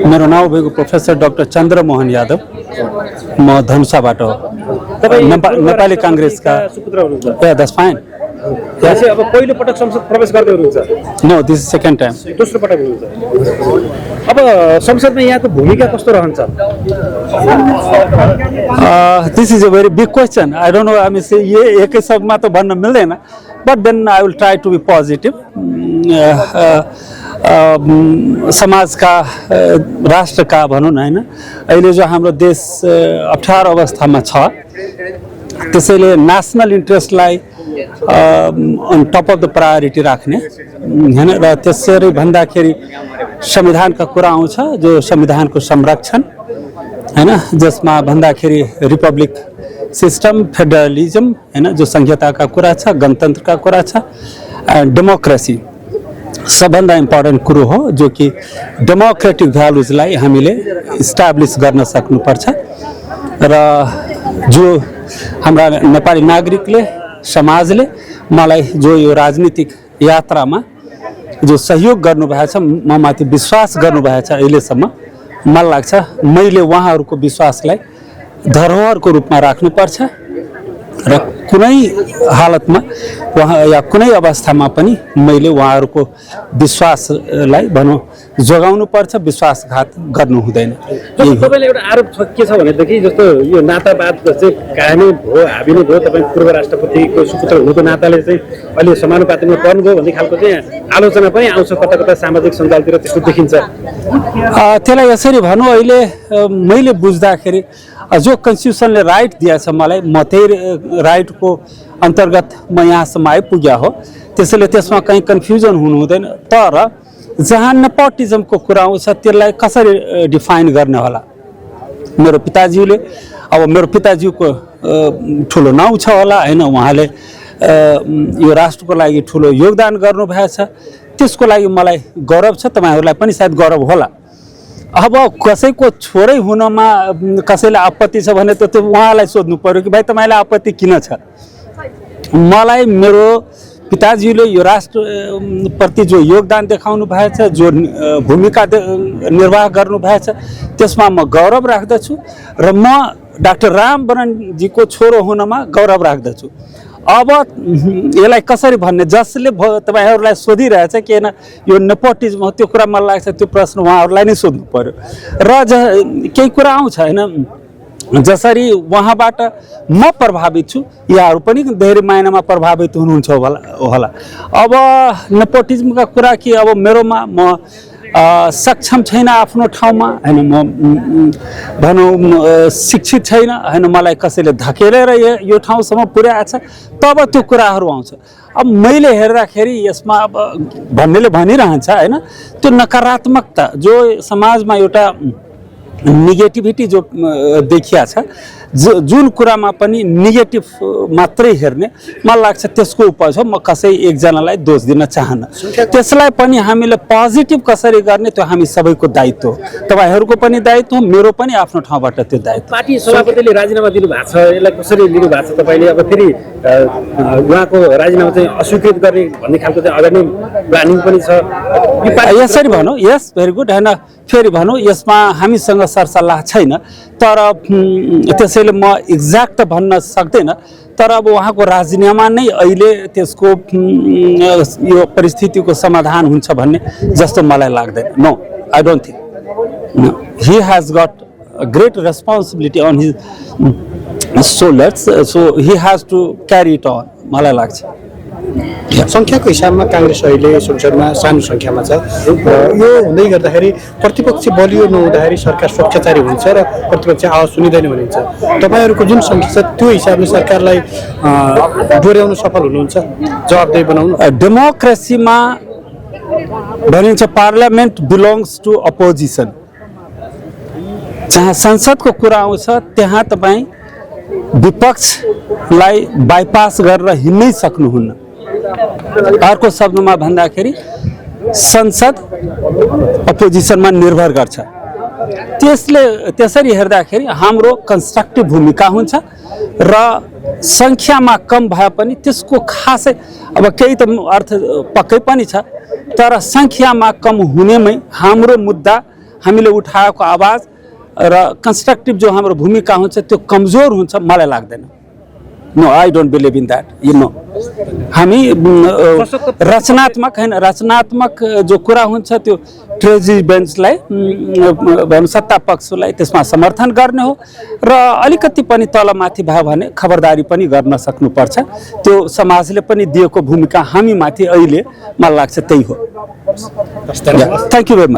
मेरो नाम भएको प्रोफेसर डाक्टर चन्द्रमोहन यादव, म धनुषाबाट हो। नेपाली कांग्रेसका सुपुत्र हुनुहुन्छ। Yeah, that's fine. त्यसै अब पहिलो पटक संसद प्रवेश गर्दै हुनुहुन्छ। No, this is second time. दोस्रो पटक हुनुहुन्छ। अब संसदमा यहाँको भूमिका कस्तो रहन्छ? This is a very big question. I don't know. I mean, ये एकै शब्दमा त भन्न मिल्दैन, but then I will try to be positive. समाज का राष्ट्र का भनौँ न हैन, अहिले जो हाम्रो देश अप्ठ्यारो अवस्थामा छ, त्यसैले नेशनल इन्ट्रेस्टलाई on top of the priority राख्ने हैन, र त्यसरी भन्दाखेरि संविधानका कुरा आउँछ, जो संविधानको संरक्षण हैन, जसमा भन्दाखेरि रिपब्लिक सिस्टम, फेडरलिज्म हैन, जो संघीयताका कुरा छ, गणतन्त्रका कुरा छ, डेमोक्रेसी सबभन्दा इम्पोर्टेन्ट कुरो हो, जो कि डेमोक्रेटिक भ्यालुजलाई हामीले इस्टाब्लिस गर्न सक्नुपर्छ। र जो हाम्रा नेपाली नागरिकले, समाजले मलाई जो यो राजनीतिक यात्रामा जो सहयोग गर्नुभएको छ, म माथि विश्वास गर्नुभएको छ, अहिलेसम्म मलाई लाग्छ मैले उहाँहरूको विश्वासलाई धरोहरको रूपमा राख्नुपर्छ र कुनै हालतमा वहाँ या कुनै अवस्थामा पनि मैले उहाँहरूको विश्वासलाई भनौँ जोगाउनु पर्छ, विश्वासघात गर्नु हुँदैन। तपाईँले एउटा आरोप के छ भनेदेखि, जस्तो यो नातावाद चाहिँ कायमै भयो, हाबी नै भयो, तपाईँ पूर्व राष्ट्रपतिको सुपुत्र हुनुको नाताले चाहिँ अहिले समानुपातिकमा पर्नुभयो भन्ने खालको चाहिँ आलोचना पनि आउँछ, कता कता सामाजिक सञ्जालतिर त्यस्तो देखिन्छ। त्यसलाई यसरी भनौँ, अहिले मैले बुझ्दाखेरि जो कन्स्टिट्युसनले राइट दिएछ मलाई, म त्यही राइटको अन्तर्गत म यहाँसम्म आइपुग्या हो, त्यसैले त्यसमा कहीँ कन्फ्युजन हुनु हुँदैन। तर जहाँ नेपोटिजमको कुरा आउँछ, त्यसलाई कसरी डिफाइन गर्ने होला? मेरो पिताज्यूले, अब मेरो पिताज्यूको ठुलो नाउँ छ होला हैन, उहाँले यो राष्ट्रको लागि ठुलो योगदान गर्नुभएको छ, त्यसको लागि मलाई गौरव छ, तपाईहरुलाई पनि सायद गौरव होला। अब कसैको छोरै हुनमा कसैलाई आपत्ति छ भने त त्यो उहाँलाई सोध्नु पर्यो कि भाइ तपाईलाई आपत्ति किन छ? मलाई मेरो पिताजीले यो राष्ट्र प्रति जो योगदान देखाउनु भएको छ, जो भूमिका निर्वाह गर्नु भएको छ, त्यसमा म गौरव राख्दछु र म डाक्टर राम बननजीको छोरो हुनमा गौरव राख्दछु। अब यसलाई कसरी भन्ने, जसले तपाईहरुलाई सोधिरहेछ कि हैन यो नेपोटिजम हो, त्यो कुरा मलाई लाग्छ त्यो प्रश्न उहाँहरुलाई नै सोध्नु पर्यो। र केही कुरा आउँछ हैन, जसरी उहाँबाट म प्रभावित छु, यहाँहरु पनि धेरै मायनामा प्रभावित हुनुहुन्छ होला। अब नेपोटिजमका कुरा कि अब मेरोमा म सक्षम छैन आफ्नो ठाउँमा हैन, म भनौँ शिक्षित छैन हैन, मलाई कसैले धकेलेर यो ठाउँसम्म पुर्याएछ, तब त्यो कुराहरू आउँछ। अब मैले हेर्दाखेरि यसमा अब भन्नेले भनिरहन्छ हैन, त्यो नकारात्मकता जो समाजमा एउटा नेगेटिभिटी जो देखिया छ, जुन कुरामा पनि नेगेटिभ मात्रै हेर्ने, मलाई लाग्छ त्यसको उपज हो। म कसै एकजनालाई दोष दिन चाहन्न, त्यसलाई पनि हामीले पोजिटिभ कसरी गर्ने त्यो हामी सबैको दायित्व हो, तपाईहरुको पनि दायित्व हो, मेरो पनि आफ्नो ठाउँबाट त्यो दायित्व। पार्टी सभापतिले राजीनामा दिनु भएको छ, यसलाई कसरी लिनु भएको छ तपाईले? अब फेरि उहाँको राजीनामा चाहिँ अस्वीकृत गर्ने भन्ने खालको चाहिँ अगाडि प्लानिङ पनि छ। यसरी भनौँ, यस भेरी गुड हैन, फेरि भनौँ यसमा हामीसँग सरसल्लाह छैन, तर त्यसैले म एक्ज्याक्ट भन्न सक्दैन। तर अब उहाँको राजीनामा नै अहिले त्यसको यो परिस्थितिको समाधान हुन्छ भन्ने जस्तो मलाई लाग्दैन। No, I don't think. He has got a great responsibility on his shoulders, so he has to carry it on, मलाई लाग्छ। संख्याको हिसाबमा कांग्रेस अहिले संसदमा सानो संख्यामा छ। यो हुँदै गर्दाखेरि प्रतिपक्ष बलियो नहुँदाखेरि सरकार स्वच्छतारी हुन्छ र प्रतिपक्ष आवाज सुनिदैन भनिन्छ। तपाईहरुको जुन संख्या छ त्यो हिसाबले सरकारलाई डोर्याउन सफल हुनुहुन्छ, जवाबदेही बनाउनु? डेमोक्रेसीमा भनिन्छ पार्लियामेन्ट बिलोङ्स टु अपोजिसन। जहाँ संसदको कुरा आउँछ त्यहाँ तपाई विपक्षलाई बाइपास गरेर हिँड्नै सक्नुहुन्न। अर्को शब्दमा भन्दाखेरि संसद अपोजिसनमा निर्भर गर्छ। त्यसरी हेर्दाखेरि हाम्रो कन्स्ट्रक्टिभ भूमिका हुन्छ र संख्यामा कम भए पनि त्यसको खासै अब केही त अर्थ पक्कै पनि छ, तर संख्यामा कम हुनेमै हाम्रो मुद्दा हामीले उठाएको आवाज र कन्स्ट्रक्टिभ जो हाम्रो भूमिका हुन्छ त्यो कमजोर हुन्छ मलाई लाग्दैन। No I don't believe in that हामी रचनात्मक होइन, रचनात्मक जो कुरा हुन्छ त्यो ट्रेजरी बेन्चलाई भनौँ सत्ता पक्षलाई त्यसमा समर्थन गर्ने हो र अलिकति पनि तलमाथि भयो भने खबरदारी पनि गर्न सक्नुपर्छ। त्यो समाजले पनि दिएको भूमिका हामीमाथि अहिले मलाई लाग्छ त्यही हो। Thank you very much.